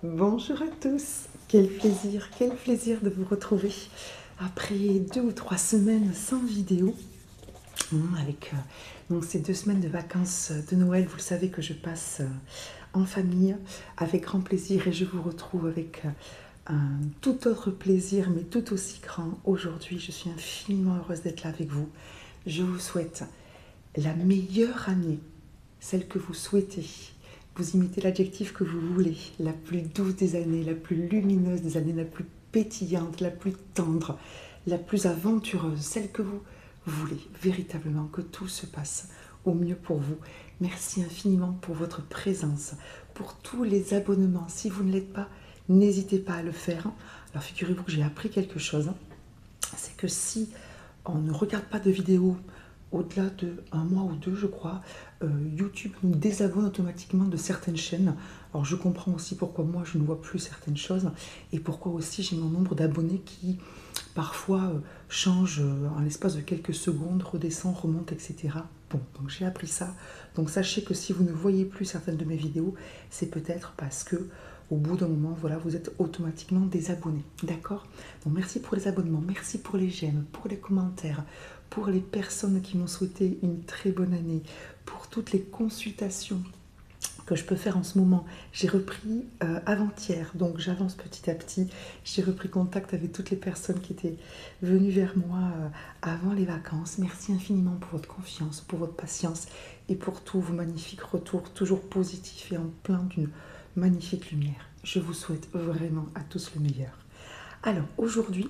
Bonjour à tous, quel plaisir de vous retrouver après 2 ou 3 semaines sans vidéo, avec donc ces 2 semaines de vacances de Noël. Vous le savez que je passe en famille avec grand plaisir et je vous retrouve avec un tout autre plaisir mais tout aussi grand aujourd'hui. Je suis infiniment heureuse d'être là avec vous. Je vous souhaite la meilleure année, celle que vous souhaitez. Vous imitez l'adjectif que vous voulez, la plus douce des années, la plus lumineuse des années, la plus pétillante, la plus tendre, la plus aventureuse, celle que vous voulez véritablement, que tout se passe au mieux pour vous. Merci infiniment pour votre présence, pour tous les abonnements. Si vous ne l'êtes pas, n'hésitez pas à le faire. Alors figurez-vous que j'ai appris quelque chose, c'est que si on ne regarde pas de vidéos au-delà d'un mois ou deux, je crois, YouTube nous désabonne automatiquement de certaines chaînes. Alors je comprends aussi pourquoi moi je ne vois plus certaines choses et pourquoi aussi j'ai mon nombre d'abonnés qui parfois change en l'espace de quelques secondes, redescend, remonte, etc. Bon, donc j'ai appris ça. Donc sachez que si vous ne voyez plus certaines de mes vidéos, c'est peut-être parce que au bout d'un moment, voilà, vous êtes automatiquement désabonné. D'accord? Donc merci pour les abonnements, merci pour les j'aime, pour les commentaires, pour les personnes qui m'ont souhaité une très bonne année, pour toutes les consultations que je peux faire en ce moment. J'ai repris avant-hier, donc j'avance petit à petit. J'ai repris contact avec toutes les personnes qui étaient venues vers moi avant les vacances. Merci infiniment pour votre confiance, pour votre patience et pour tous vos magnifiques retours, toujours positifs et en plein d'une magnifique lumière. Je vous souhaite vraiment à tous le meilleur. Alors aujourd'hui,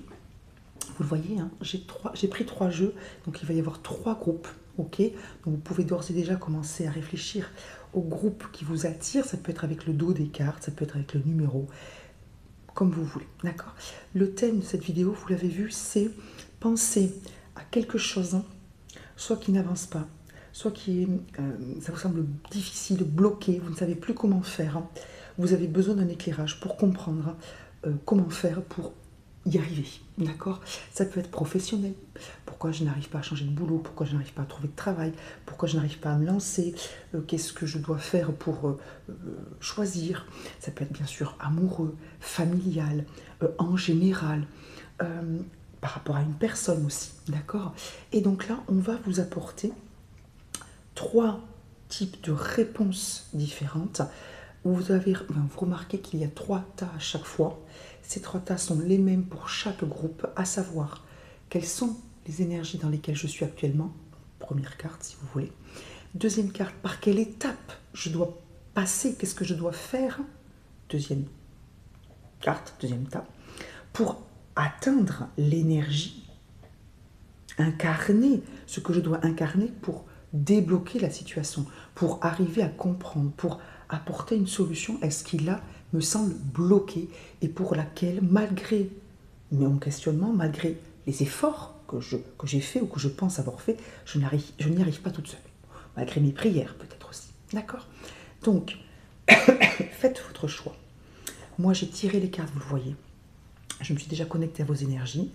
vous le voyez, hein, j'ai pris 3 jeux, donc il va y avoir 3 groupes, ok? Donc vous pouvez d'ores et déjà commencer à réfléchir au groupe qui vous attire. Ça peut être avec le dos des cartes, ça peut être avec le numéro, comme vous voulez, d'accord? Le thème de cette vidéo, vous l'avez vu, c'est penser à quelque chose, hein, soit qui n'avance pas, soit qui est, ça vous semble difficile, bloqué, vous ne savez plus comment faire, hein. Vous avez besoin d'un éclairage pour comprendre comment faire pour y arriver, d'accord? Ça peut être professionnel. Pourquoi je n'arrive pas à changer de boulot? Pourquoi je n'arrive pas à trouver de travail? Pourquoi je n'arrive pas à me lancer? Qu'est-ce que je dois faire pour choisir? Ça peut être bien sûr amoureux, familial, en général, par rapport à une personne aussi, d'accord? Et donc là, on va vous apporter 3 types de réponses différentes. Vous remarquez qu'il y a 3 tas à chaque fois. Ces 3 tas sont les mêmes pour chaque groupe, à savoir quelles sont les énergies dans lesquelles je suis actuellement. Première carte, si vous voulez. Deuxième carte, par quelle étape je dois passer, qu'est-ce que je dois faire. Deuxième carte, deuxième tas, pour atteindre l'énergie, incarner ce que je dois incarner pour débloquer la situation, pour arriver à comprendre, pour apporter une solution à ce qui là me semble bloqué et pour laquelle, malgré mon questionnement, malgré les efforts que j'ai fait ou que je pense avoir fait, je n'y arrive pas toute seule. Malgré mes prières peut-être aussi. D'accord? Donc, faites votre choix. Moi, j'ai tiré les cartes, vous le voyez. Je me suis déjà connectée à vos énergies.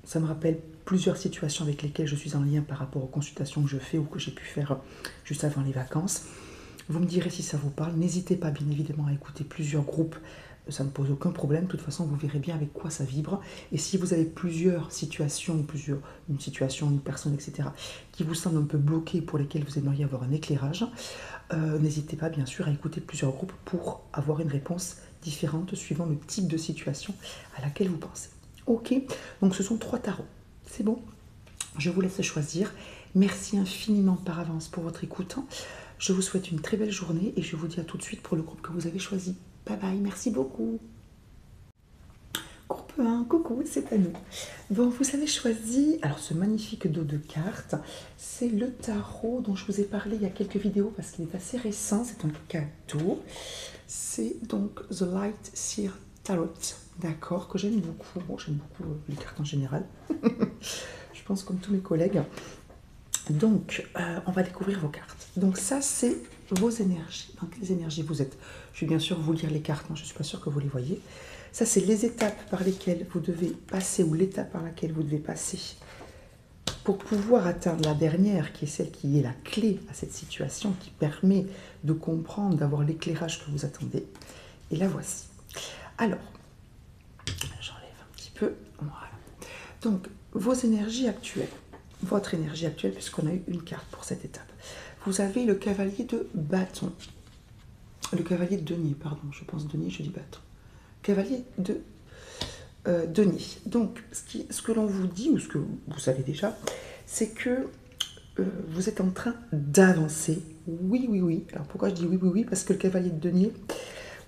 Ça me rappelle plusieurs situations avec lesquelles je suis en lien par rapport aux consultations que je fais ou que j'ai pu faire juste avant les vacances. Vous me direz si ça vous parle. N'hésitez pas bien évidemment à écouter plusieurs groupes. Ça ne pose aucun problème. De toute façon, vous verrez bien avec quoi ça vibre. Et si vous avez plusieurs situations, une situation, une personne, etc., qui vous semblent un peu bloquées, pour lesquelles vous aimeriez avoir un éclairage, n'hésitez pas bien sûr à écouter plusieurs groupes pour avoir une réponse différente suivant le type de situation à laquelle vous pensez. Ok, donc ce sont 3 tarots. C'est bon? Je vous laisse choisir. Merci infiniment par avance pour votre écoute. Je vous souhaite une très belle journée et je vous dis à tout de suite pour le groupe que vous avez choisi. Bye bye, merci beaucoup. Groupe 1, coucou, c'est à nous. Bon, vous avez choisi, alors ce magnifique dos de cartes, c'est le tarot dont je vous ai parlé il y a quelques vidéos parce qu'il est assez récent, c'est un cadeau. C'est donc The Light Seer Tarot, d'accord, que j'aime beaucoup. Bon, j'aime beaucoup les cartes en général. Je pense comme tous mes collègues. Donc, on va découvrir vos cartes. Donc ça, c'est vos énergies. Dans quelles énergies vous êtes? Je vais bien sûr vous lire les cartes, moi je ne suis pas sûre que vous les voyez. Ça, c'est les étapes par lesquelles vous devez passer ou l'étape par laquelle vous devez passer pour pouvoir atteindre la dernière, qui est celle qui est la clé à cette situation, qui permet de comprendre, d'avoir l'éclairage que vous attendez. Et la voici. Alors, j'enlève un petit peu. Voilà. Donc, vos énergies actuelles, votre énergie actuelle, puisqu'on a eu une carte pour cette étape. Vous avez le cavalier de bâton. Le cavalier de denier, pardon. Je pense denier, je dis bâton. Cavalier de denier. Donc, ce que l'on vous dit, ou ce que vous savez déjà, c'est que vous êtes en train d'avancer. Oui, oui, oui. Alors, pourquoi je dis oui, oui, oui? Parce que le cavalier de denier,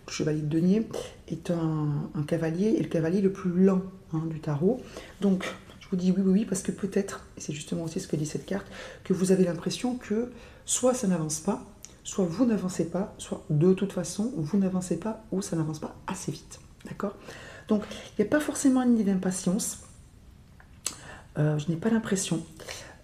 le chevalier de denier, est un cavalier, et le cavalier le plus lent du tarot. Donc, je vous dis oui, oui, oui, parce que peut-être, et c'est justement aussi ce que dit cette carte, que vous avez l'impression que soit ça n'avance pas, soit vous n'avancez pas, soit de toute façon, vous n'avancez pas ou ça n'avance pas assez vite. D'accord? Donc, il n'y a pas forcément une idée d'impatience. Je n'ai pas l'impression.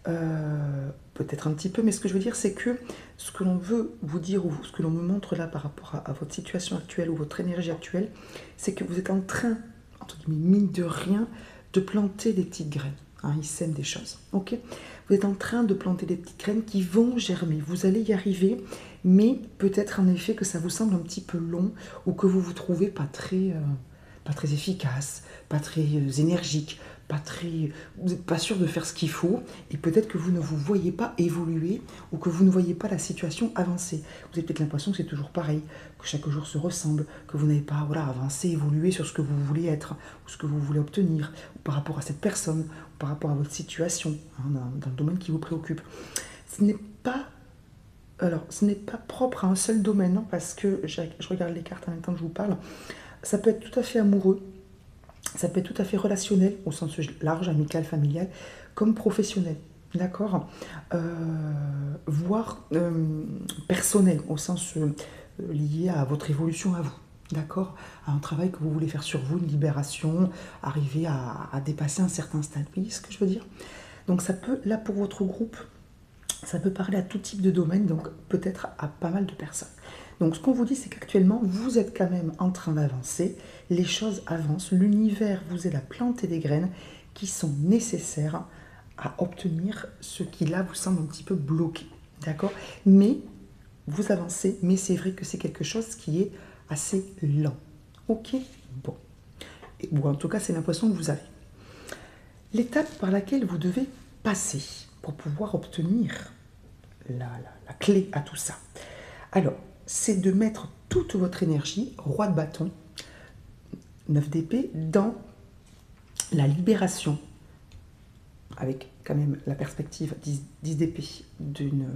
Peut-être un petit peu, mais ce que je veux dire, c'est que ce que l'on veut vous dire, ou ce que l'on me montre là par rapport à votre situation actuelle ou votre énergie actuelle, c'est que vous êtes en train, entre guillemets, mine de rien, de planter des petites graines. Ils sèment des choses. Ok? Vous êtes en train de planter des petites graines qui vont germer. Vous allez y arriver, mais peut-être en effet que ça vous semble un petit peu long ou que vous vous trouvez pas très efficace, pas très énergique, vous n'êtes pas sûr de faire ce qu'il faut, et peut-être que vous ne vous voyez pas évoluer ou que vous ne voyez pas la situation avancer. Vous avez peut-être l'impression que c'est toujours pareil, que chaque jour se ressemble, que vous n'avez pas avancé, évolué sur ce que vous voulez être, ou ce que vous voulez obtenir, ou par rapport à cette personne, ou par rapport à votre situation, dans le domaine qui vous préoccupe. Ce n'est pas propre à un seul domaine, non, parce que je regarde les cartes en même temps que je vous parle. Ça peut être tout à fait amoureux, ça peut être tout à fait relationnel, au sens large, amical, familial, comme professionnel, d'accord, voire personnel, au sens lié à votre évolution à vous, d'accord, à un travail que vous voulez faire sur vous, une libération, arriver à dépasser un certain stade. Vous voyez ce que je veux dire? Donc ça peut, là pour votre groupe, ça peut parler à tout type de domaine, donc peut-être à pas mal de personnes. Donc ce qu'on vous dit, c'est qu'actuellement, vous êtes quand même en train d'avancer, les choses avancent, l'univers vous aide à planter des graines qui sont nécessaires à obtenir ce qui là vous semble un petit peu bloqué, d'accord? Mais vous avancez, mais c'est vrai que c'est quelque chose qui est assez lent. Ok? Bon. Ou en tout cas, c'est l'impression que vous avez. L'étape par laquelle vous devez passer pour pouvoir obtenir la clé à tout ça. Alors, c'est de mettre toute votre énergie, roi de bâton, 9 d'épée, dans la libération, avec quand même la perspective 10 d'épée d'une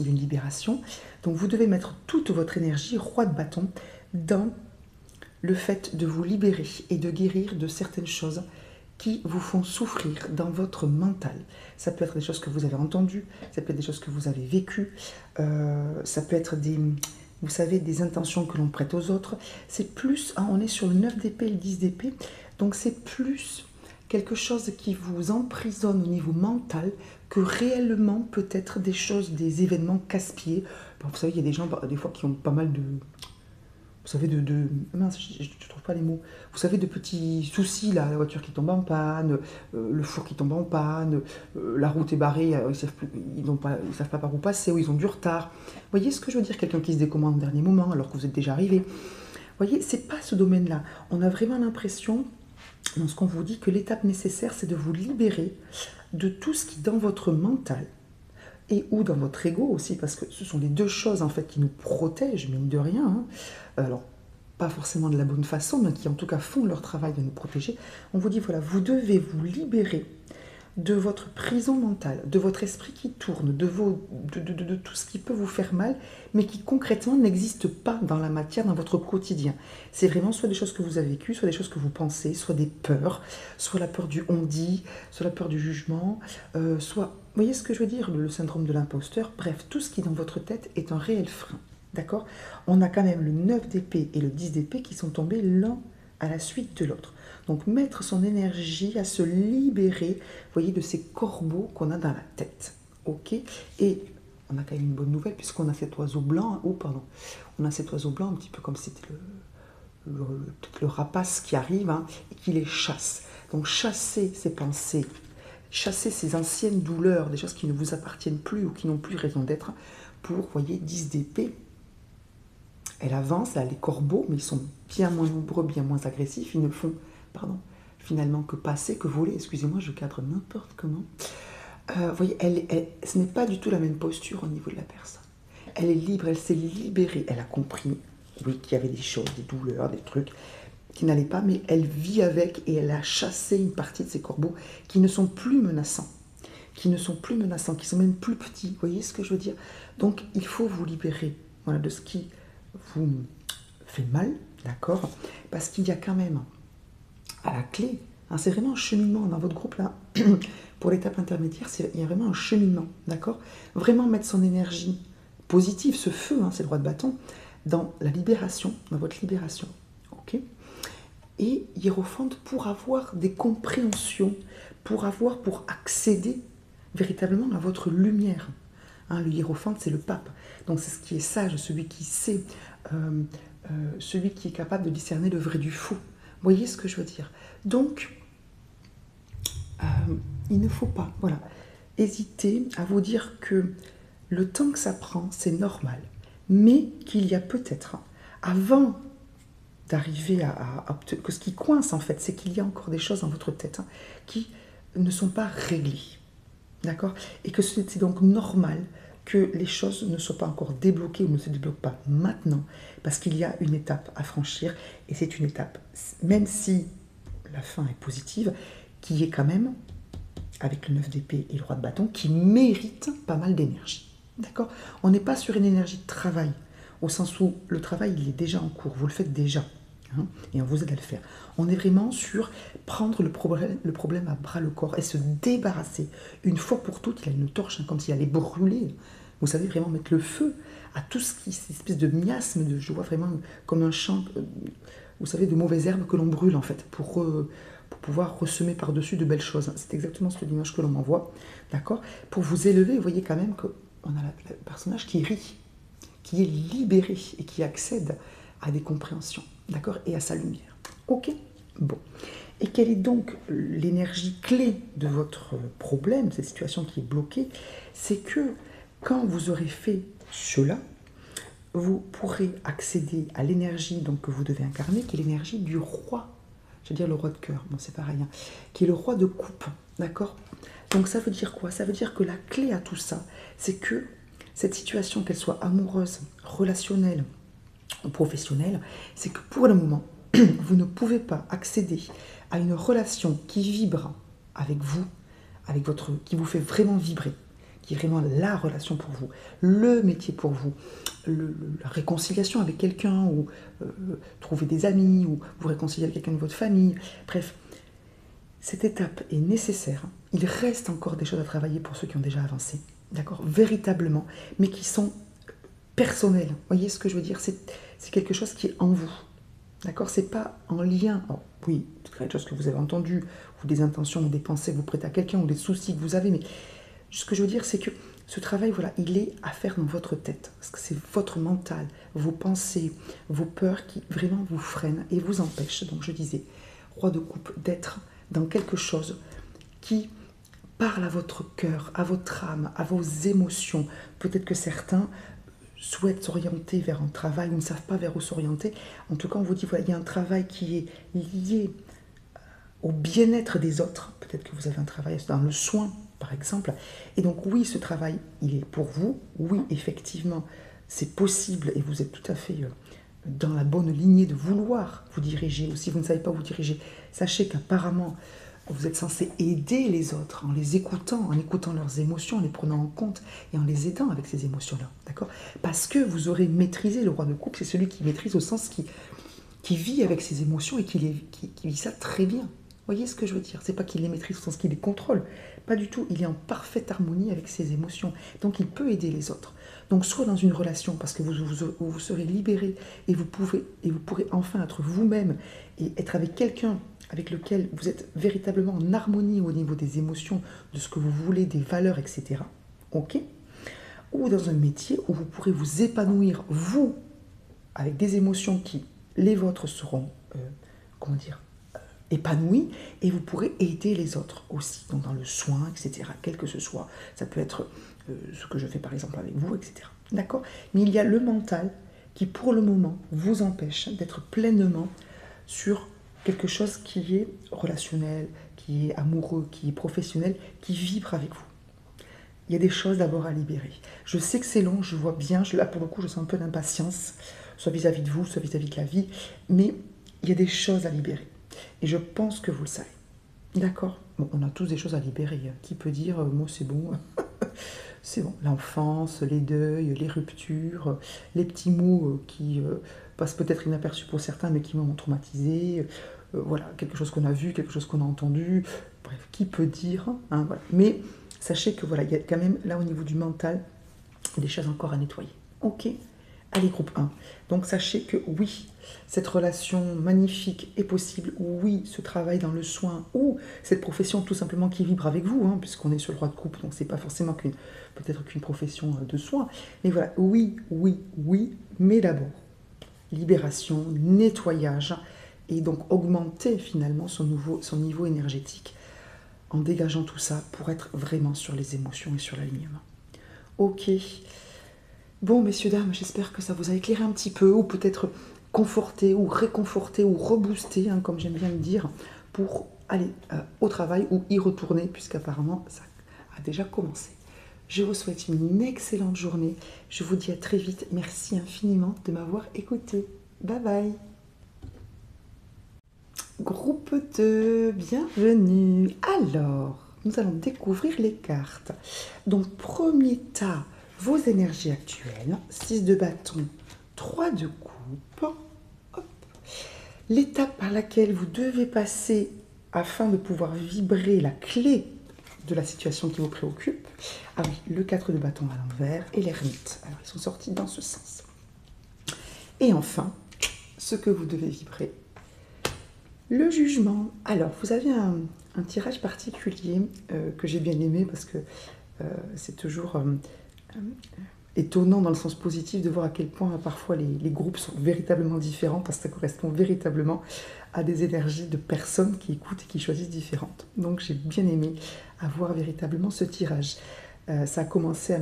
libération. Donc vous devez mettre toute votre énergie, roi de bâton, dans le fait de vous libérer et de guérir de certaines choses qui vous font souffrir dans votre mental. Ça peut être des choses que vous avez entendues, ça peut être des choses que vous avez vécues, ça peut être vous savez, des intentions que l'on prête aux autres. C'est plus, on est sur le 9 d'épée et le 10 d'épée, donc c'est plus quelque chose qui vous emprisonne au niveau mental que réellement peut-être des choses, des événements casse-pieds. Vous savez, il y a des gens, des fois, qui ont pas mal de... Vous savez, mince, je ne trouve pas les mots. Vous savez, de petits soucis, là, la voiture qui tombe en panne, le four qui tombe en panne, la route est barrée, ils ne savent pas par où passer, ou ils ont du retard. Vous voyez ce que je veux dire? Quelqu'un qui se décommande au dernier moment, alors que vous êtes déjà arrivé. Vous voyez, c'est pas ce domaine-là. On a vraiment l'impression, dans ce qu'on vous dit, que l'étape nécessaire, c'est de vous libérer de tout ce qui, dans votre mental, et ou dans votre ego aussi, parce que ce sont les deux choses en fait qui nous protègent, mine de rien. Alors, pas forcément de la bonne façon, mais qui en tout cas font leur travail de nous protéger. On vous dit, voilà, vous devez vous libérer de votre prison mentale, de votre esprit qui tourne, de tout ce qui peut vous faire mal, mais qui concrètement n'existe pas dans la matière, dans votre quotidien. C'est vraiment soit des choses que vous avez vécues, soit des choses que vous pensez, soit des peurs, soit la peur du on-dit, soit la peur du jugement, soit... Vous voyez ce que je veux dire? Le syndrome de l'imposteur, bref, tout ce qui dans votre tête est un réel frein. D'accord? On a quand même le 9 d'épée et le 10 d'épée qui sont tombés l'un à la suite de l'autre. Donc mettre son énergie à se libérer, vous voyez, de ces corbeaux qu'on a dans la tête. Ok? Et on a quand même une bonne nouvelle puisqu'on a cet oiseau blanc, on a cet oiseau blanc un petit peu comme si c'était peut-être le rapace qui arrive et qui les chasse. Donc chasser ces pensées chasser ces anciennes douleurs, des choses qui ne vous appartiennent plus ou qui n'ont plus raison d'être, pour, vous voyez, 10 d'épée. Elle avance, là, les corbeaux, mais ils sont bien moins nombreux, bien moins agressifs. Ils ne font, pardon, finalement que passer, que voler. Excusez-moi, je cadre n'importe comment. Vous voyez, ce n'est pas du tout la même posture au niveau de la personne. Elle est libre, elle s'est libérée. Elle a compris, oui, qu'il y avait des choses, des douleurs, des trucs qui n'allaient pas, mais elle vit avec et elle a chassé une partie de ces corbeaux qui ne sont plus menaçants. Qui sont même plus petits. Vous voyez ce que je veux dire? Donc, il faut vous libérer, voilà, de ce qui vous fait mal, d'accord? Parce qu'il y a quand même, à la clé, hein, c'est vraiment un cheminement dans votre groupe là, pour l'étape intermédiaire, il y a vraiment un cheminement, d'accord? Vraiment mettre son énergie positive, ce feu, hein, c'est le roi de bâton, dans la libération, dans votre libération, ok? Et Hiérophante pour avoir des compréhensions, pour accéder véritablement à votre lumière. Hein, le hiérophante, c'est le pape. Donc c'est ce qui est sage, celui qui sait, celui qui est capable de discerner le vrai du faux. Vous voyez ce que je veux dire? Donc, il ne faut pas, voilà, hésiter à vous dire que le temps que ça prend, c'est normal. Mais qu'il y a peut-être, avant d'arriver que ce qui coince en fait, c'est qu'il y a encore des choses dans votre tête qui ne sont pas réglées. D'accord? Et que c'est donc normal que les choses ne soient pas encore débloquées ou ne se débloquent pas maintenant, parce qu'il y a une étape à franchir, et c'est une étape, même si la fin est positive, qui est quand même, avec le 9 d'épée et le roi de bâton, qui mérite pas mal d'énergie. D'accord? On n'est pas sur une énergie de travail, au sens où le travail, il est déjà en cours, vous le faites déjà, hein, et on vous aide à le faire. On est vraiment sur prendre le problème à bras le corps et se débarrasser. Une fois pour toutes, il y a une torche, hein, comme s'il allait brûler. Vous savez, vraiment mettre le feu à tout ce qui, cette espèce de miasme, je vois vraiment comme un champ, vous savez, de mauvaises herbes que l'on brûle, en fait, pour pouvoir ressemer par-dessus de belles choses. C'est exactement cette image que l'on m'envoie, d'accord? Pour vous élever, vous voyez quand même qu'on a le personnage qui rit, qui est libéré et qui accède à des compréhensions, d'accord? Et à sa lumière. Ok? Bon. Et quelle est donc l'énergie clé de votre problème, cette situation qui est bloquée? C'est que quand vous aurez fait cela, vous pourrez accéder à l'énergie donc, que vous devez incarner, qui est l'énergie du roi. Je veux dire le roi de cœur, bon c'est pareil, hein, qui est le roi de coupe, d'accord? Donc ça veut dire quoi? Ça veut dire que la clé à tout ça, c'est que cette situation, qu'elle soit amoureuse, relationnelle ou professionnelle, c'est que pour le moment, vous ne pouvez pas accéder à une relation qui vibre avec vous, qui vous fait vraiment vibrer, qui est vraiment la relation pour vous, le métier pour vous, la réconciliation avec quelqu'un, ou trouver des amis, ou vous réconcilier avec quelqu'un de votre famille. Bref, cette étape est nécessaire. Il reste encore des choses à travailler pour ceux qui ont déjà avancé, d'accord, véritablement, mais qui sont personnelles. Vous voyez ce que je veux dire? C'est quelque chose qui est en vous. D'accord? C'est pas en lien. Alors, oui, c'est quelque chose que vous avez entendu, ou des intentions, ou des pensées que vous prêtez à quelqu'un, ou des soucis que vous avez, mais ce que je veux dire, c'est que ce travail, voilà, il est à faire dans votre tête. Parce que c'est votre mental, vos pensées, vos peurs qui vraiment vous freinent et vous empêchent, donc je disais, roi de coupe, d'être dans quelque chose qui parle à votre cœur, à votre âme, à vos émotions. Peut-être que certains souhaitent s'orienter vers un travail ou ne savent pas vers où s'orienter. En tout cas, on vous dit, voilà, il y a un travail qui est lié au bien-être des autres. Peut-être que vous avez un travail dans le soin, par exemple. Et donc, oui, ce travail, il est pour vous. Oui, effectivement, c'est possible et vous êtes tout à fait dans la bonne lignée de vouloir vous diriger. Ou si vous ne savez pas vous diriger, sachez qu'apparemment, vous êtes censé aider les autres en les écoutant, en écoutant leurs émotions, en les prenant en compte et en les aidant avec ces émotions-là, d'accord? Parce que vous aurez maîtrisé le roi de coupe, c'est celui qui maîtrise au sens qui vit avec ses émotions et qui vit ça très bien. Vous voyez ce que je veux dire? C'est pas qu'il les maîtrise au sens qu'il les contrôle, pas du tout. Il est en parfaite harmonie avec ses émotions, donc il peut aider les autres. Donc soit dans une relation, parce que vous serez libéré et vous pourrez enfin être vous-même et être avec quelqu'un avec lequel vous êtes véritablement en harmonie au niveau des émotions, de ce que vous voulez, des valeurs, etc. Ok? Ou dans un métier où vous pourrez vous épanouir, vous, avec des émotions qui, les vôtres, seront, comment dire, épanoui et vous pourrez aider les autres aussi, donc dans le soin, etc. Quel que ce soit, ça peut être ce que je fais par exemple avec vous, etc. D'accord? Mais il y a le mental qui pour le moment vous empêche d'être pleinement sur quelque chose qui est relationnel, qui est amoureux, qui est professionnel, qui vibre avec vous. Il y a des choses d'abord à libérer. Je sais que c'est long, je vois bien, là pour le coup je sens un peu d'impatience, soit vis-à-vis de vous, soit vis-à-vis de la vie, mais il y a des choses à libérer. Et je pense que vous le savez. D'accord? Bon, on a tous des choses à libérer. Qui peut dire, moi c'est bon, c'est bon. L'enfance, les deuils, les ruptures, les petits mots qui passent peut-être inaperçus pour certains, mais qui m'ont traumatisé. Voilà, quelque chose qu'on a vu, quelque chose qu'on a entendu. Bref, qui peut dire, hein, voilà. Mais sachez que voilà, il y a quand même, là au niveau du mental, des choses encore à nettoyer. Ok? Allez, groupe 1. Donc sachez que oui, cette relation magnifique est possible. Oui, ce travail dans le soin ou cette profession tout simplement qui vibre avec vous, hein, puisqu'on est sur le droit de couple, donc c'est pas forcément peut-être qu'une profession de soin. Mais voilà, oui, oui, oui, mais d'abord, libération, nettoyage, et donc augmenter finalement son niveau énergétique en dégageant tout ça pour être vraiment sur les émotions et sur l'alignement. Ok. Bon, messieurs, dames, j'espère que ça vous a éclairé un petit peu, ou peut-être conforté, ou réconforté, ou reboosté, hein, comme j'aime bien le dire, pour aller au travail ou y retourner, puisqu'apparemment, ça a déjà commencé. Je vous souhaite une excellente journée. Je vous dis à très vite. Merci infiniment de m'avoir écouté. Bye bye. Groupe 2, bienvenue. Alors, nous allons découvrir les cartes. Donc, premier tas, vos énergies actuelles. 6 de bâton, 3 de coupe. Hop. L'étape par laquelle vous devez passer afin de pouvoir vibrer la clé de la situation qui vous préoccupe. Ah oui, le 4 de bâton à l'envers et l'ermite. Alors, ils sont sortis dans ce sens. Et enfin, ce que vous devez vibrer. Le jugement. Alors, vous avez un tirage particulier que j'ai bien aimé parce que c'est toujours étonnant dans le sens positif de voir à quel point parfois les groupes sont véritablement différents parce que ça correspond véritablement à des énergies de personnes qui écoutent et qui choisissent différentes. Donc, j'ai bien aimé avoir véritablement ce tirage. Ça a commencé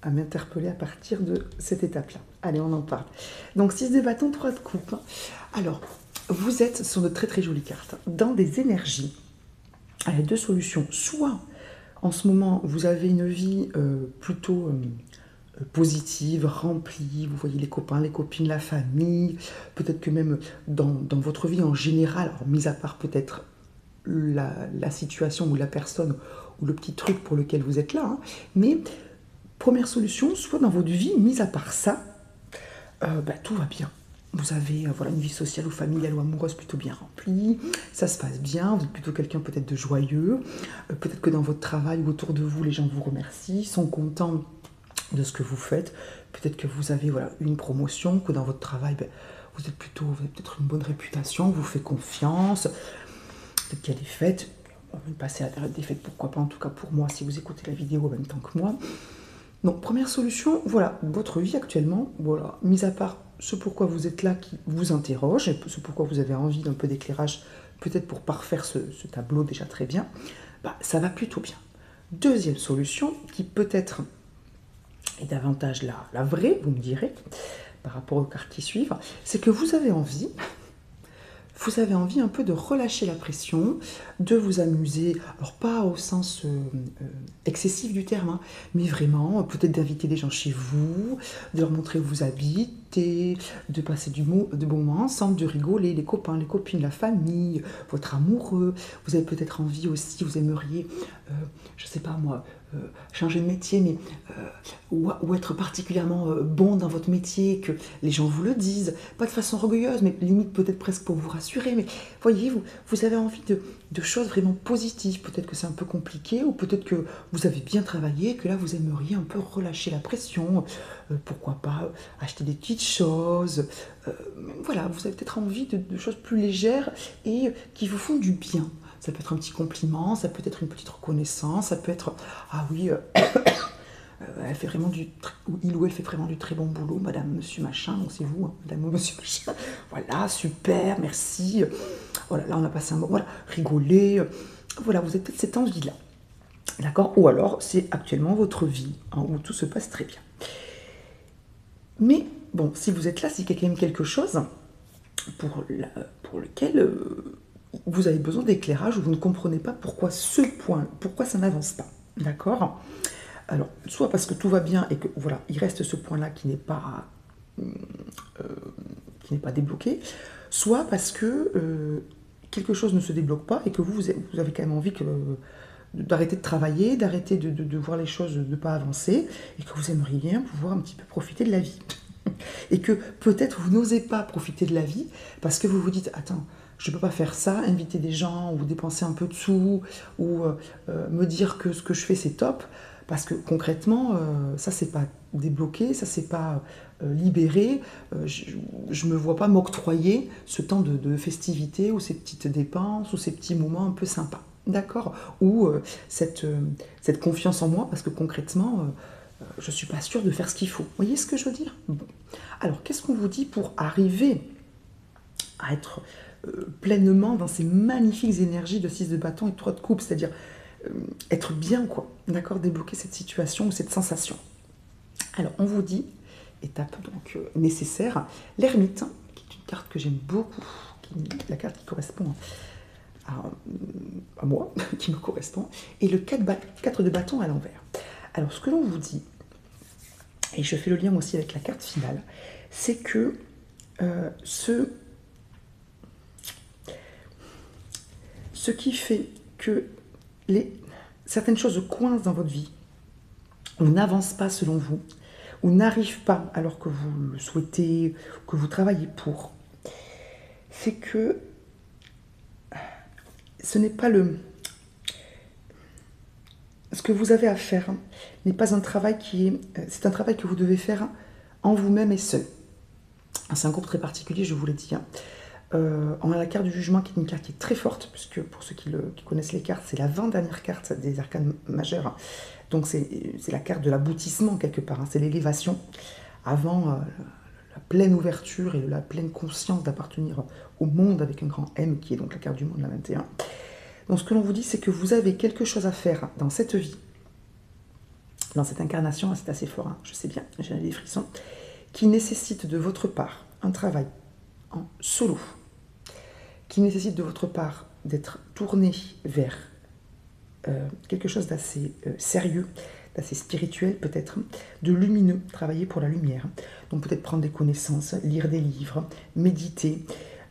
à m'interpeller à partir de cette étape-là. Allez, on en parle. Donc, 6 de bâton, 3 de coupe. Alors, vous êtes sur de très très jolies cartes, dans des énergies. Il y a deux solutions. Soit, en ce moment, vous avez une vie plutôt positive, remplie, vous voyez les copains, les copines, la famille, peut-être que même dans votre vie en général, alors, mis à part peut-être la situation ou la personne ou le petit truc pour lequel vous êtes là, hein, mais première solution, soit dans votre vie, mis à part ça, tout va bien. Vous avez voilà, une vie sociale ou familiale ou amoureuse plutôt bien remplie, ça se passe bien, vous êtes plutôt quelqu'un peut-être de joyeux, peut-être que dans votre travail ou autour de vous, les gens vous remercient, sont contents de ce que vous faites, peut-être que vous avez voilà, une promotion, que dans votre travail, vous avez peut-être une bonne réputation, vous faites confiance, peut-être qu'il y a des fêtes, on va passer à la période des fêtes, pourquoi pas, en tout cas pour moi, si vous écoutez la vidéo en même temps que moi. Donc, première solution, voilà, votre vie actuellement, voilà, mis à part ce pourquoi vous êtes là qui vous interroge, et ce pourquoi vous avez envie d'un peu d'éclairage, peut-être pour parfaire ce tableau déjà très bien, ça va plutôt bien. Deuxième solution, qui peut-être est davantage la vraie, vous me direz, par rapport aux cartes qui suivent, c'est que vous avez envie un peu de relâcher la pression, de vous amuser, alors pas au sens excessif du terme, hein, mais vraiment peut-être d'inviter des gens chez vous, de leur montrer où vous habitez, de passer de bons moments ensemble, de rigoler, les copains, les copines, la famille, votre amoureux. Vous avez peut-être envie aussi, vous aimeriez, je sais pas moi, changer de métier, mais ou être particulièrement bon dans votre métier, que les gens vous le disent, pas de façon orgueilleuse, mais limite peut-être presque pour vous rassurer, mais voyez, vous avez envie de choses vraiment positives, peut-être que c'est un peu compliqué, ou peut-être que vous avez bien travaillé, que là vous aimeriez un peu relâcher la pression, pourquoi pas acheter des petites choses, voilà, vous avez peut-être envie de choses plus légères et qui vous font du bien. Ça peut être un petit compliment, ça peut être une petite reconnaissance, ça peut être « Ah oui, elle fait vraiment il ou elle fait vraiment du très bon boulot, madame, monsieur machin, donc c'est vous, hein, madame ou monsieur machin. Voilà, super, merci. Voilà, là on a passé un moment, voilà, rigoler, voilà, vous avez peut-être cette envie-là. D'accord? Ou alors c'est actuellement votre vie, hein, où tout se passe très bien. Mais bon, si vous êtes là, c'est qu'il y a quand même quelque chose pour lequel vous avez besoin d'éclairage ou vous ne comprenez pas pourquoi ce point, pourquoi ça n'avance pas. D'accord? Alors, soit parce que tout va bien et que voilà, il reste ce point-là qui n'est pas débloqué, soit parce que quelque chose ne se débloque pas et que vous avez quand même envie d'arrêter de travailler, d'arrêter de voir les choses, de ne pas avancer, et que vous aimeriez bien pouvoir un petit peu profiter de la vie. Et que peut-être vous n'osez pas profiter de la vie parce que vous vous dites, attends, je ne peux pas faire ça, inviter des gens ou dépenser un peu de sous ou me dire que ce que je fais c'est top, parce que concrètement, ça c'est pas débloqué, ça c'est pas libéré, je me vois pas m'octroyer ce temps de festivité ou ces petites dépenses ou ces petits moments un peu sympas. D'accord? Ou cette confiance en moi, parce que concrètement, je ne suis pas sûre de faire ce qu'il faut. Vous voyez ce que je veux dire? Bon. Alors, qu'est-ce qu'on vous dit pour arriver à être pleinement dans ces magnifiques énergies de 6 de bâton et de 3 de coupe, c'est-à-dire être bien, quoi, d'accord, débloquer cette situation ou cette sensation. Alors, on vous dit, étape donc nécessaire, l'ermite, hein, qui est une carte que j'aime beaucoup, la carte qui correspond à moi, qui me correspond, et le 4 de bâton à l'envers. Alors, ce que l'on vous dit, et je fais le lien aussi avec la carte finale, c'est que ce qui fait que certaines choses coincent dans votre vie, ou n'avancent pas selon vous, ou n'arrivent pas alors que vous le souhaitez, que vous travaillez pour, c'est que ce n'est pas ce que vous avez à faire n'est pas un travail c'est un travail que vous devez faire en vous-même et seul. C'est un groupe très particulier, je vous l'ai dit. On a la carte du jugement qui est une carte qui est très forte, puisque pour ceux qui connaissent les cartes, c'est l'avant-dernière carte des arcanes majeures. Donc c'est la carte de l'aboutissement quelque part, c'est l'élévation avant la pleine ouverture et la pleine conscience d'appartenir au monde avec un grand M, qui est donc la carte du monde, la 21. Donc ce que l'on vous dit, c'est que vous avez quelque chose à faire dans cette vie, dans cette incarnation, c'est assez fort, hein, je sais bien, j'ai des frissons, qui nécessite de votre part un travail en solo, qui nécessite de votre part d'être tourné vers quelque chose d'assez sérieux, d'assez spirituel peut-être, de lumineux, travailler pour la lumière. Donc peut-être prendre des connaissances, lire des livres, méditer.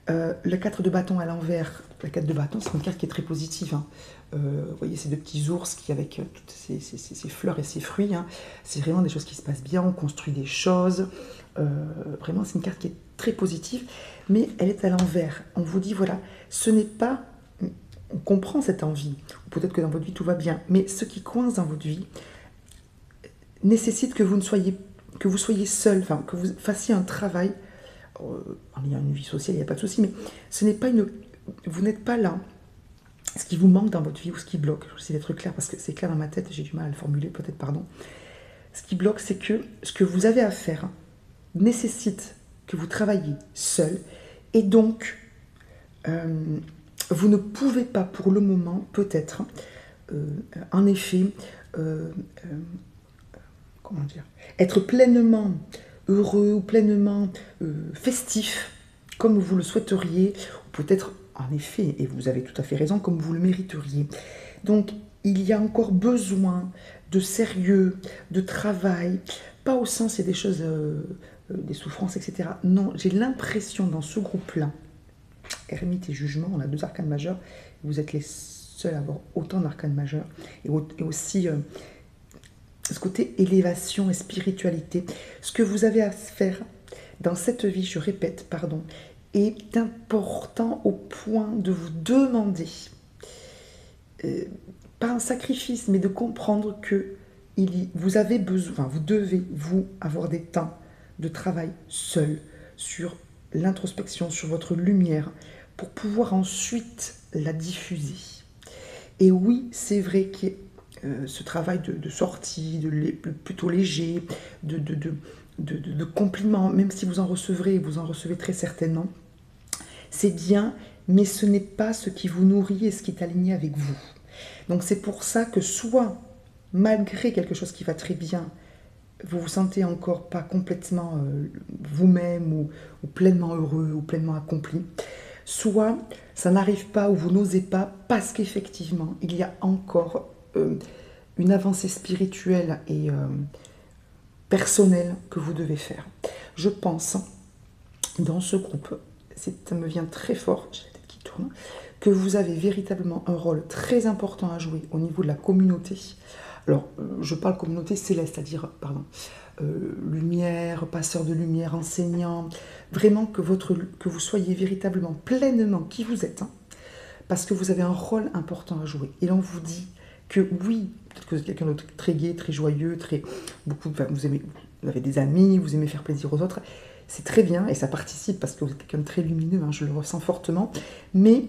Le 4 de bâton à l'envers, la 4 de bâton, c'est une carte qui est très positive. Hein. Vous voyez ces deux petits ours qui, avec toutes ces fleurs et ces fruits, hein, c'est vraiment des choses qui se passent bien, on construit des choses. Vraiment, c'est une carte qui est très positive, mais elle est à l'envers. On vous dit, voilà, ce n'est pas... On comprend cette envie, ou peut-être que dans votre vie tout va bien, mais ce qui coince dans votre vie nécessite que vous soyez seul, enfin, que vous fassiez un travail, en ayant une vie sociale, il n'y a pas de souci, mais ce n'est pas vous n'êtes pas là. Ce qui vous manque dans votre vie ou ce qui bloque, j'essaie d'être clair parce que c'est clair dans ma tête, j'ai du mal à le formuler, peut-être, pardon. Ce qui bloque, c'est que ce que vous avez à faire nécessite que vous travaillez seul, et donc vous ne pouvez pas pour le moment, peut-être, en effet, comment dire, être pleinement heureux ou pleinement festif comme vous le souhaiteriez, ou peut-être en effet, et vous avez tout à fait raison, comme vous le mériteriez. Donc il y a encore besoin de sérieux, de travail, pas au sens il y a des choses, des souffrances, etc. Non, j'ai l'impression dans ce groupe-là, Ermite et Jugement, on a 2 arcanes majeures, vous êtes les seuls à avoir autant d'arcanes majeures, et aussi ce côté élévation et spiritualité. Ce que vous avez à faire dans cette vie, je répète, pardon, est important au point de vous demander, pas un sacrifice, mais de comprendre que vous avez besoin, vous devez, vous, avoir des temps de travail seul sur l'introspection, sur votre lumière, pour pouvoir ensuite la diffuser. Et oui, c'est vrai qu'il y a ce travail de sortie, plutôt léger, de compliments, même si vous en recevez très certainement, c'est bien, mais ce n'est pas ce qui vous nourrit et ce qui est aligné avec vous. Donc c'est pour ça que soit, malgré quelque chose qui va très bien, vous vous sentez encore pas complètement vous-même ou pleinement heureux ou pleinement accompli, soit ça n'arrive pas ou vous n'osez pas parce qu'effectivement, il y a encore une avancée spirituelle et personnelle que vous devez faire. Je pense, dans ce groupe, ça me vient très fort, j'ai la tête qui tourne, que vous avez véritablement un rôle très important à jouer au niveau de la communauté. Alors, je parle communauté céleste, c'est-à-dire, pardon, lumière, passeur de lumière, enseignant, vraiment que vous soyez véritablement pleinement qui vous êtes, hein, parce que vous avez un rôle important à jouer. Et l'on vous dit que oui, peut-être que vous êtes quelqu'un de très gai, très joyeux, enfin, vous avez des amis, vous aimez faire plaisir aux autres, c'est très bien et ça participe parce que vous êtes quelqu'un de très lumineux, hein, je le ressens fortement, mais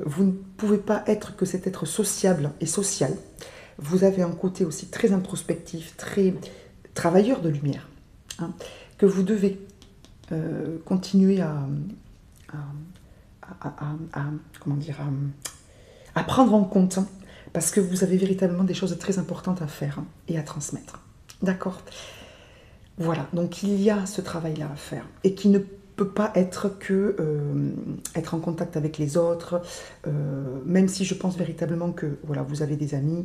vous ne pouvez pas être que cet être sociable et social. Vous avez un côté aussi très introspectif, très travailleur de lumière, hein, que vous devez continuer à prendre en compte, hein, parce que vous avez véritablement des choses très importantes à faire, hein, et à transmettre. D'accord? Voilà, donc il y a ce travail-là à faire et qui ne peut pas être que être en contact avec les autres, même si je pense véritablement que voilà, vous avez des amis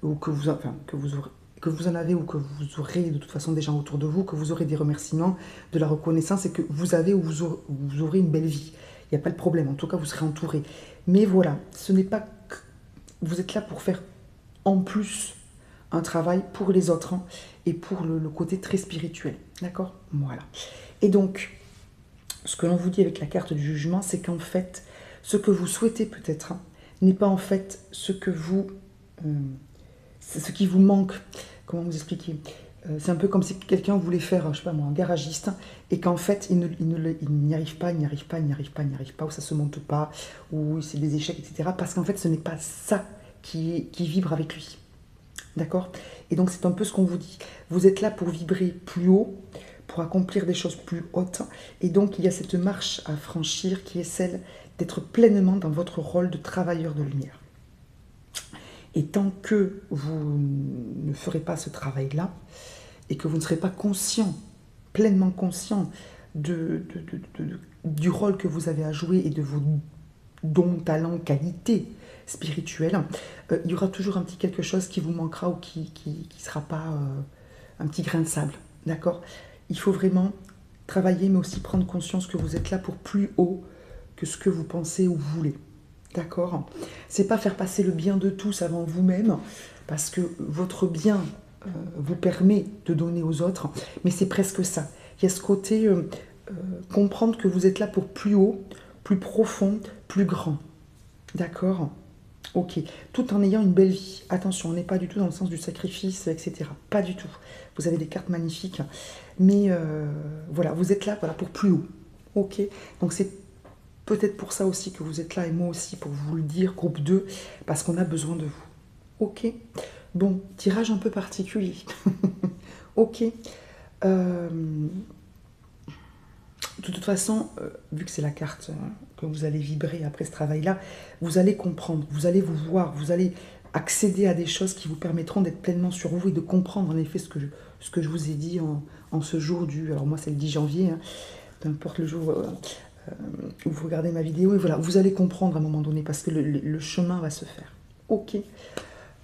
ou que vous en avez ou que vous aurez de toute façon des gens autour de vous, que vous aurez des remerciements, de la reconnaissance et que vous avez ou vous aurez une belle vie. Il n'y a pas de problème, en tout cas vous serez entouré. Mais voilà, ce n'est pas que vous êtes là pour faire en plus un travail pour les autres, hein, et pour le côté très spirituel. D'accord? Voilà. Et donc, ce que l'on vous dit avec la carte du jugement, c'est qu'en fait, ce que vous souhaitez peut-être, hein, n'est pas en fait ce que vous... ce qui vous manque. Comment vous expliquer? C'est un peu comme si quelqu'un voulait faire, je sais pas moi, un garagiste, hein, et qu'en fait, il n'y arrive pas, ou ça se monte pas, ou c'est des échecs, etc. Parce qu'en fait, ce n'est pas ça qui vibre avec lui. D'accord? Et donc c'est un peu ce qu'on vous dit. Vous êtes là pour vibrer plus haut, pour accomplir des choses plus hautes. Et donc il y a cette marche à franchir qui est celle d'être pleinement dans votre rôle de travailleur de lumière. Et tant que vous ne ferez pas ce travail-là, et que vous ne serez pas conscient, pleinement conscient du rôle que vous avez à jouer et de vos dons, talents, qualités spirituelle, il y aura toujours un petit quelque chose qui vous manquera ou qui sera pas un petit grain de sable, d'accord? Il faut vraiment travailler, mais aussi prendre conscience que vous êtes là pour plus haut que ce que vous pensez ou voulez, d'accord? C'est pas faire passer le bien de tous avant vous-même, parce que votre bien vous permet de donner aux autres, mais c'est presque ça. Il y a ce côté comprendre que vous êtes là pour plus haut, plus profond, plus grand, d'accord? Ok, tout en ayant une belle vie. Attention, on n'est pas du tout dans le sens du sacrifice, etc. Pas du tout. Vous avez des cartes magnifiques, mais voilà, vous êtes là, voilà, pour plus haut. Ok, donc c'est peut-être pour ça aussi que vous êtes là, et moi aussi, pour vous le dire, groupe 2, parce qu'on a besoin de vous. Ok, bon, tirage un peu particulier. Ok, de toute façon, vu que c'est la carte que vous allez vibrer après ce travail-là, vous allez comprendre, vous allez vous voir, vous allez accéder à des choses qui vous permettront d'être pleinement sur vous et de comprendre en effet ce que je vous ai dit en ce jour du... Alors moi c'est le 10 janvier, hein, peu importe le jour où vous regardez ma vidéo, et voilà, vous allez comprendre à un moment donné parce que le chemin va se faire. Ok.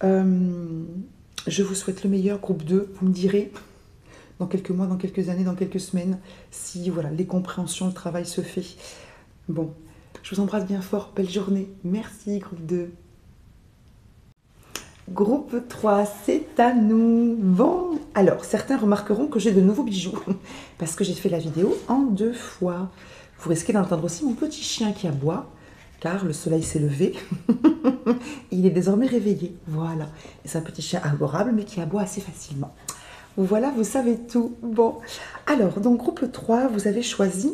Je vous souhaite le meilleur, groupe 2, vous me direz... dans quelques mois, dans quelques années, dans quelques semaines, si voilà, les compréhensions, le travail se fait. Bon, je vous embrasse bien fort, belle journée. Merci, groupe 2. Groupe 3, c'est à nous. Bon, alors, certains remarqueront que j'ai de nouveaux bijoux, parce que j'ai fait la vidéo en 2 fois. Vous risquez d'entendre aussi mon petit chien qui aboie, car le soleil s'est levé. Il est désormais réveillé, voilà. C'est un petit chien adorable, mais qui aboie assez facilement. Voilà, vous savez tout. Bon, alors, dans groupe 3, vous avez choisi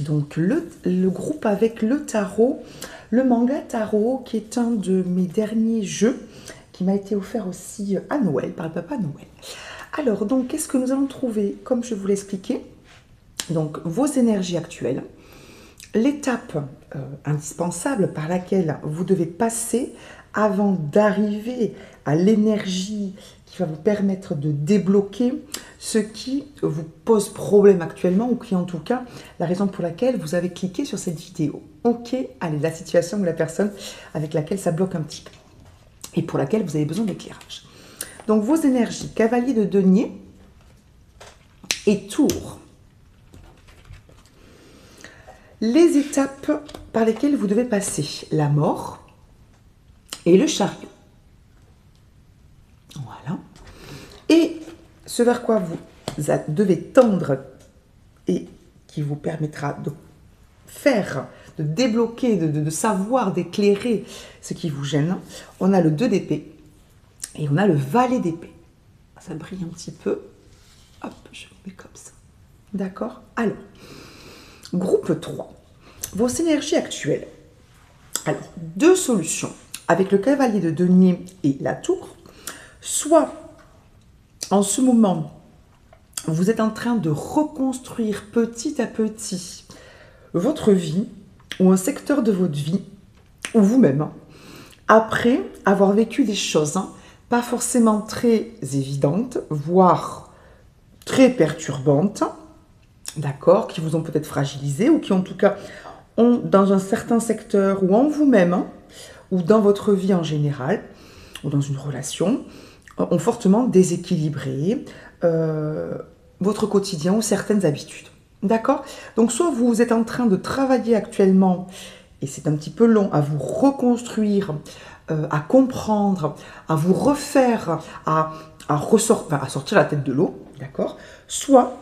donc le groupe avec le tarot, le manga tarot, qui est un de mes derniers jeux, qui m'a été offert aussi à Noël, par le papa Noël. Alors, donc, qu'est-ce que nous allons trouver? Comme je vous l'ai expliqué, donc, vos énergies actuelles, l'étape indispensable par laquelle vous devez passer avant d'arriver à l'énergie qui va vous permettre de débloquer ce qui vous pose problème actuellement ou qui en tout cas la raison pour laquelle vous avez cliqué sur cette vidéo. Ok, allez, la situation ou la personne avec laquelle ça bloque un petit peu et pour laquelle vous avez besoin d'éclairage. Donc vos énergies, cavalier de denier et tour. Les étapes par lesquelles vous devez passer, la mort et le chariot. Voilà. Et ce vers quoi vous devez tendre et qui vous permettra de faire, de débloquer, de savoir, d'éclairer ce qui vous gêne. On a le 2 d'épée et on a le valet d'épée. Ça brille un petit peu. Hop, je mets comme ça. D'accord? Alors, groupe 3. Vos énergies actuelles. Alors, 2 solutions. Avec le cavalier de denier et la tour. Soit, en ce moment, vous êtes en train de reconstruire petit à petit votre vie ou un secteur de votre vie, ou vous-même, après avoir vécu des choses pas forcément très évidentes, voire très perturbantes, d'accord, qui vous ont peut-être fragilisé ou qui en tout cas ont dans un certain secteur ou en vous-même ou dans votre vie en général ou dans une relation, ont fortement déséquilibré votre quotidien ou certaines habitudes. D'accord? Donc soit vous êtes en train de travailler actuellement, et c'est un petit peu long, à vous reconstruire, à comprendre, à vous refaire, à sortir la tête de l'eau, d'accord? Soit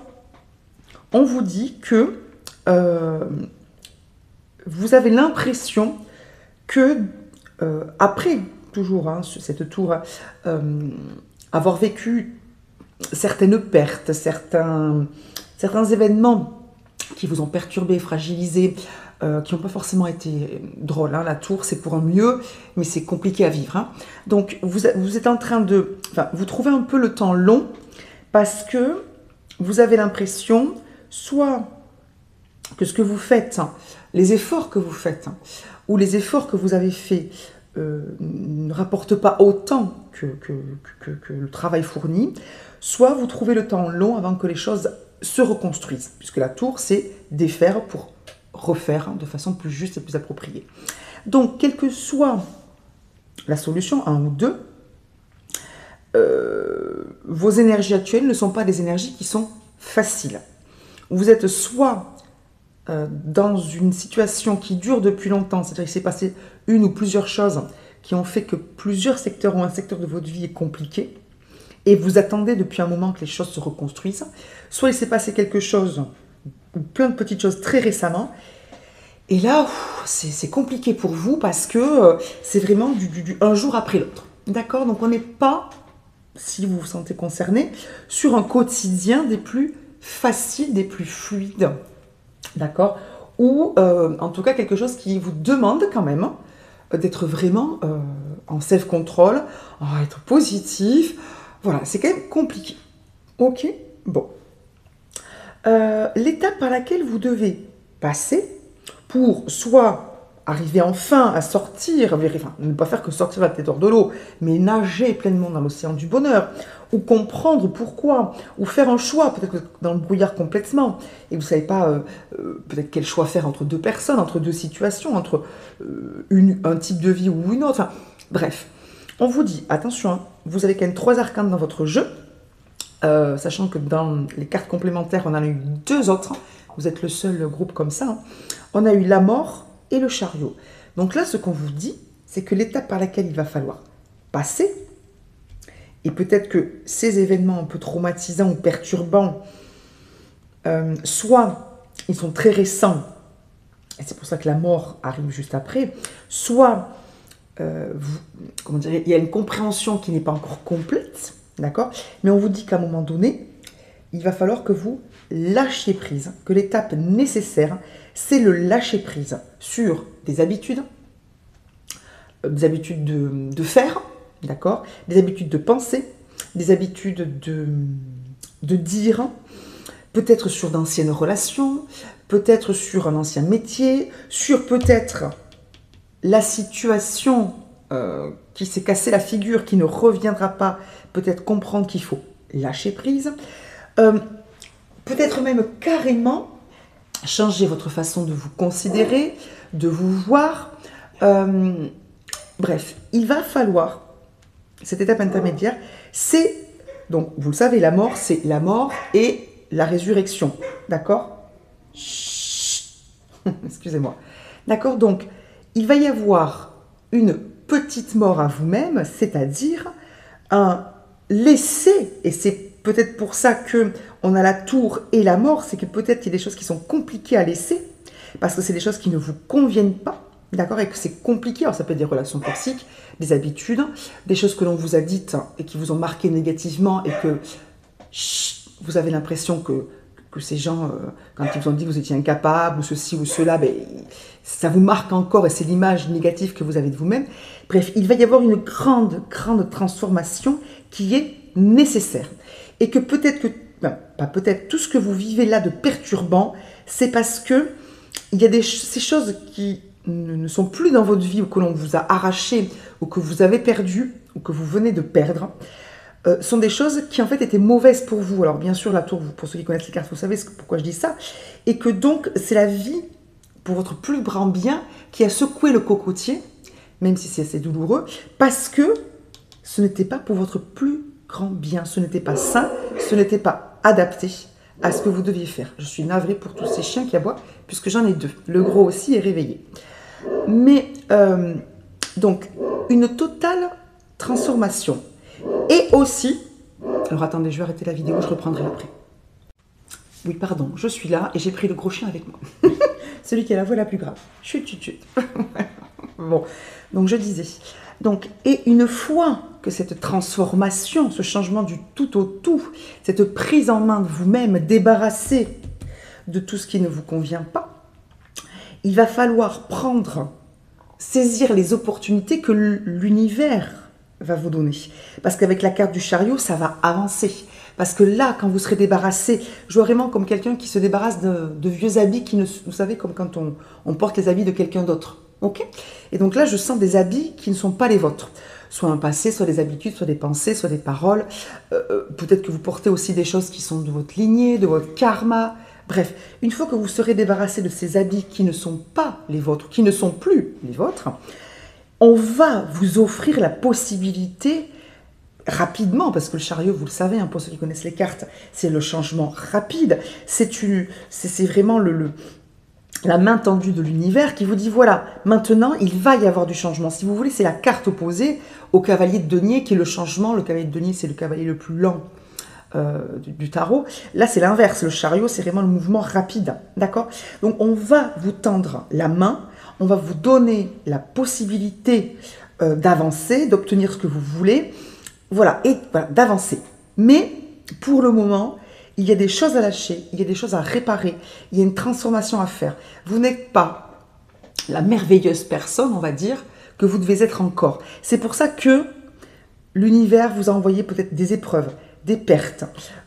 on vous dit que vous avez l'impression que après, toujours, cette tour, avoir vécu certaines pertes, certains événements qui vous ont perturbé, fragilisé, qui n'ont pas forcément été drôles. La tour, c'est pour un mieux, mais c'est compliqué à vivre. Donc, vous êtes en train de... Enfin, vous trouvez un peu le temps long parce que vous avez l'impression, soit que ce que vous faites, les efforts que vous faites, ou les efforts que vous avez faits ne rapportent pas autant que le travail fourni, soit vous trouvez le temps long avant que les choses se reconstruisent, puisque la tour, c'est défaire pour refaire de façon plus juste et plus appropriée. Donc, quelle que soit la solution, 1 ou 2, vos énergies actuelles ne sont pas des énergies qui sont faciles. Vous êtes soit dans une situation qui dure depuis longtemps, c'est-à-dire qu'il s'est passé une ou plusieurs choses qui ont fait que plusieurs secteurs ou un secteur de votre vie est compliqué, et vous attendez depuis un moment que les choses se reconstruisent, soit il s'est passé quelque chose, ou plein de petites choses très récemment, et là, c'est compliqué pour vous parce que c'est vraiment du un jour après l'autre. D'accord? Donc on n'est pas, si vous vous sentez concerné, sur un quotidien des plus faciles, des plus fluides. D'accord? Ou en tout cas quelque chose qui vous demande quand même d'être vraiment en self-control, être positif. Voilà, c'est quand même compliqué. Ok? Bon. L'étape par laquelle vous devez passer pour soit arriver enfin à sortir, enfin, ne pas faire que sortir la tête hors de l'eau, mais nager pleinement dans l'océan du bonheur, ou comprendre pourquoi, ou faire un choix, peut-être dans le brouillard complètement, et vous ne savez pas peut-être quel choix faire entre 2 personnes, entre 2 situations, entre un type de vie ou une autre, enfin, bref. On vous dit, attention, vous avez quand même 3 arcanes dans votre jeu, sachant que dans les cartes complémentaires, on en a eu 2 autres, vous êtes le seul groupe comme ça, on a eu la mort et le chariot. Donc là, ce qu'on vous dit, c'est que l'étape par laquelle il va falloir passer, et peut-être que ces événements un peu traumatisants ou perturbants, soit ils sont très récents, et c'est pour ça que la mort arrive juste après, soit comment dire, il y a une compréhension qui n'est pas encore complète, d'accord? Mais on vous dit qu'à un moment donné, il va falloir que vous lâchiez prise, que l'étape nécessaire, c'est le lâcher prise sur des habitudes de faire, d'accord? Des habitudes de penser, des habitudes de dire, peut-être sur d'anciennes relations, peut-être sur un ancien métier, sur peut-être la situation qui s'est cassé la figure, qui ne reviendra pas, peut-être comprendre qu'il faut lâcher prise, peut-être même carrément changer votre façon de vous considérer, de vous voir. Bref, il va falloir, cette étape intermédiaire, c'est, donc vous le savez, la mort, c'est la mort et la résurrection, d'accord? Excusez-moi. D'accord, donc il va y avoir une petite mort à vous-même, c'est-à-dire un laisser, et c'est peut-être pour ça que on a la tour et la mort, c'est que peut-être qu'il y a des choses qui sont compliquées à laisser, parce que c'est des choses qui ne vous conviennent pas, d'accord, et que c'est compliqué. Alors ça peut être des relations toxiques, des habitudes, des choses que l'on vous a dites et qui vous ont marqué négativement et que vous avez l'impression que ces gens, quand ils vous ont dit que vous étiez incapable ou ceci ou cela, ben, ça vous marque encore et c'est l'image négative que vous avez de vous-même. Bref, il va y avoir une grande, grande transformation qui est nécessaire. Et que peut-être que, ben, pas peut-être, tout ce que vous vivez là de perturbant, c'est parce que il y a ces choses qui ne sont plus dans votre vie ou que l'on vous a arrachées ou que vous avez perdues ou que vous venez de perdre, sont des choses qui en fait étaient mauvaises pour vous. Alors bien sûr, la tour, pour ceux qui connaissent les cartes, vous savez pourquoi je dis ça. Et que donc, c'est la vie, pour votre plus grand bien, qui a secoué le cocotier, même si c'est assez douloureux, parce que ce n'était pas pour votre plus grand bien. Ce n'était pas sain, ce n'était pas adapté à ce que vous deviez faire. Je suis navrée pour tous ces chiens qui aboient, puisque j'en ai deux. Le gros aussi est réveillé. Mais, donc, une totale transformation. Et aussi, alors attendez, je vais arrêter la vidéo, je reprendrai après. Oui, pardon, je suis là et j'ai pris le gros chien avec moi. Celui qui a la voix la plus grave. Chut, chut, chut. Bon, donc je disais. Donc, et une fois que cette transformation, ce changement du tout au tout, cette prise en main de vous-même, débarrassée de tout ce qui ne vous convient pas, il va falloir saisir les opportunités que l'univers va vous donner. Parce qu'avec la carte du chariot, ça va avancer. Parce que là, quand vous serez débarrassé, je vois vraiment comme quelqu'un qui se débarrasse de vieux habits, vous savez, comme quand on porte les habits de quelqu'un d'autre. Ok? Et donc là, je sens des habits qui ne sont pas les vôtres. Soit un passé, soit des habitudes, soit des pensées, soit des paroles. Peut-être que vous portez aussi des choses qui sont de votre lignée, de votre karma. Bref, une fois que vous serez débarrassé de ces habits qui ne sont pas les vôtres, qui ne sont plus les vôtres, on va vous offrir la possibilité, rapidement, parce que le chariot, vous le savez, hein, pour ceux qui connaissent les cartes, c'est le changement rapide, c'est vraiment la main tendue de l'univers qui vous dit, voilà, maintenant, il va y avoir du changement. Si vous voulez, c'est la carte opposée au cavalier de denier, qui est le changement. Le cavalier de denier, c'est le cavalier le plus lent du tarot. Là, c'est l'inverse. Le chariot, c'est vraiment le mouvement rapide. D'accord? Donc, on va vous tendre la main, on va vous donner la possibilité d'avancer, d'obtenir ce que vous voulez, voilà, et voilà, d'avancer. Mais pour le moment, il y a des choses à lâcher, il y a des choses à réparer, il y a une transformation à faire. Vous n'êtes pas la merveilleuse personne, on va dire, que vous devez être encore. C'est pour ça que l'univers vous a envoyé peut-être des épreuves, des pertes,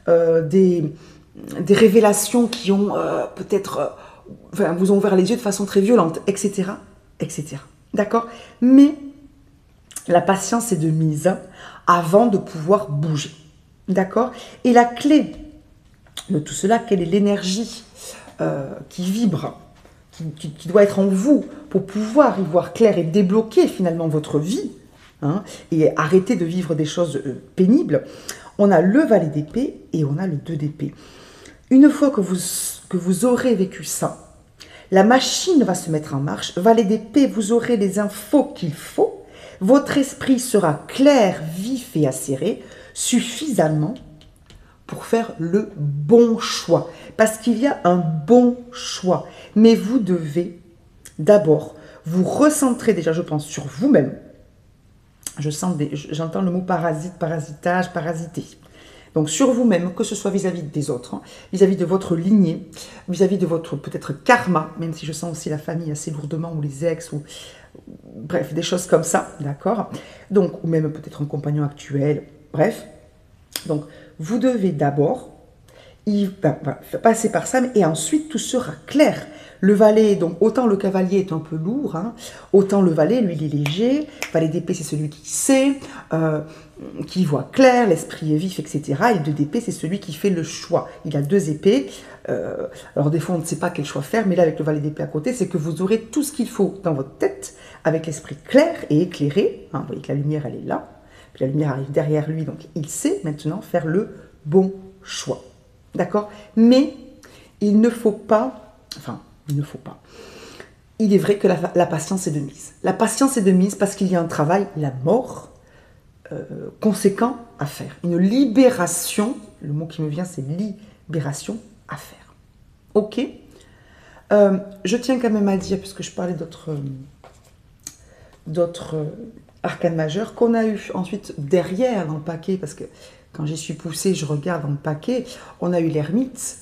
des révélations qui ont peut-être... Enfin, vous ont ouvert les yeux de façon très violente, etc. etc. D'accord? Mais la patience est de mise avant de pouvoir bouger. D'accord? Et la clé de tout cela, quelle est l'énergie qui vibre, qui doit être en vous pour pouvoir y voir clair et débloquer finalement votre vie, hein, et arrêter de vivre des choses pénibles. On a le valet d'épée et on a le 2 d'épée. Une fois que vous aurez vécu ça, la machine va se mettre en marche. Valet d'épée, vous aurez les infos qu'il faut. Votre esprit sera clair, vif et acéré, suffisamment pour faire le bon choix. Parce qu'il y a un bon choix. Mais vous devez d'abord vous recentrer déjà, je pense, sur vous-même. J'entends le mot parasite, parasitage, parasiter. Donc sur vous-même, que ce soit vis-à-vis des autres, hein, vis-à-vis de votre lignée, vis-à-vis de votre peut-être karma, même si je sens aussi la famille assez lourdement, ou les ex, ou bref, des choses comme ça, d'accord? Donc, ou même peut-être un compagnon actuel, bref. Donc, vous devez d'abord il va passer par ça, et ensuite tout sera clair. Le valet, donc autant le cavalier est un peu lourd, hein, autant le valet, lui, il est léger. Valet d'épée, c'est celui qui sait, qui voit clair, l'esprit est vif, etc. Et le 2 d'épée, c'est celui qui fait le choix. Il a 2 épées. Alors des fois, on ne sait pas quel choix faire, mais là, avec le valet d'épée à côté, c'est que vous aurez tout ce qu'il faut dans votre tête, avec l'esprit clair et éclairé. Hein, vous voyez que la lumière, elle est là. Puis la lumière arrive derrière lui, donc il sait maintenant faire le bon choix. D'accord? Mais il ne faut pas... Enfin, il ne faut pas. Il est vrai que la patience est de mise. La patience est de mise parce qu'il y a un travail, la mort, conséquent à faire. Une libération, le mot qui me vient, c'est libération à faire. Ok? Je tiens quand même à dire, puisque je parlais d'autres arcanes majeures, qu'on a eu ensuite derrière dans le paquet, parce que quand j'y suis poussée, je regarde dans le paquet, on a eu l'ermite,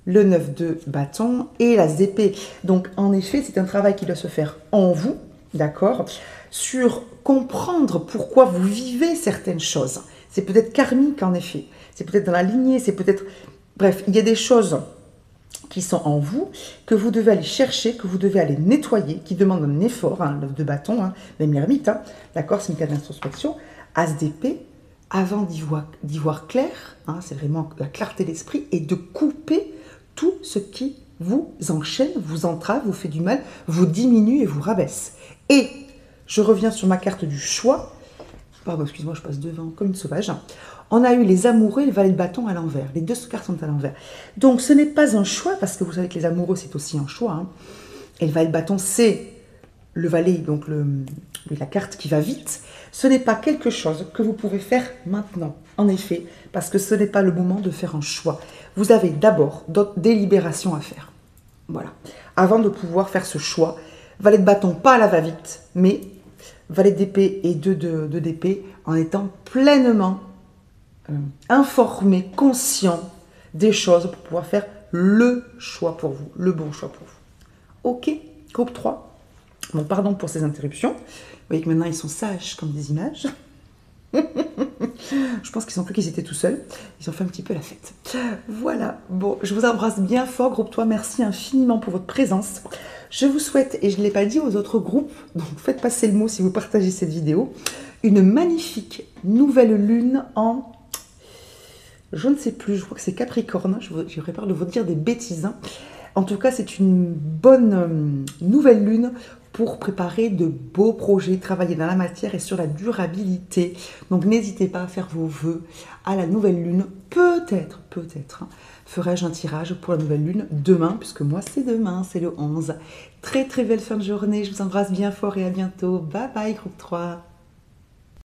le 9 de bâton et l'as d'épée. Donc, en effet, c'est un travail qui doit se faire en vous, d'accord, sur comprendre pourquoi vous vivez certaines choses. C'est peut-être karmique, en effet. C'est peut-être dans la lignée, c'est peut-être... Bref, il y a des choses qui sont en vous, que vous devez aller chercher, que vous devez aller nettoyer, qui demandent un effort, hein, l'œuf de bâton, hein, même l'ermite, hein, d'accord, c'est une carte d'introspection. As d'épée, avant d'y voir clair, hein, c'est vraiment la clarté d'esprit, et de couper tout ce qui vous enchaîne, vous entrave, vous fait du mal, vous diminue et vous rabaisse. Et je reviens sur ma carte du choix. Pardon, excuse-moi, je passe devant comme une sauvage. On a eu les amoureux et le valet de bâton à l'envers. Les deux cartes sont à l'envers. Donc ce n'est pas un choix, parce que vous savez que les amoureux, c'est aussi un choix. Hein. Et le valet de bâton, c'est le valet, donc la carte qui va vite. Ce n'est pas quelque chose que vous pouvez faire maintenant, en effet, parce que ce n'est pas le moment de faire un choix. Vous avez d'abord d'autres délibérations à faire. Voilà. Avant de pouvoir faire ce choix, valet de bâton, pas à la va-vite, mais valet d'épée et 2 d'épée, en étant pleinement informé, conscient des choses pour pouvoir faire le choix pour vous, le bon choix pour vous. Ok, groupe 3. Bon, pardon pour ces interruptions. Vous voyez que maintenant, ils sont sages comme des images. Je pense qu'ils sont cru qu'ils étaient tout seuls. Ils ont fait un petit peu la fête. Voilà. Bon, je vous embrasse bien fort, groupe 3. Merci infiniment pour votre présence. Je vous souhaite, et je ne l'ai pas dit aux autres groupes, donc faites passer le mot si vous partagez cette vidéo, une magnifique nouvelle lune en... Je ne sais plus, je crois que c'est Capricorne. J'aurais peur de vous dire des bêtises. Hein. En tout cas, c'est une bonne nouvelle lune pour préparer de beaux projets, travailler dans la matière et sur la durabilité. Donc n'hésitez pas à faire vos vœux à la nouvelle lune. Peut-être, hein, ferai-je un tirage pour la nouvelle lune demain, puisque moi c'est demain, c'est le 11. Très très belle fin de journée, je vous embrasse bien fort et à bientôt. Bye bye groupe 3.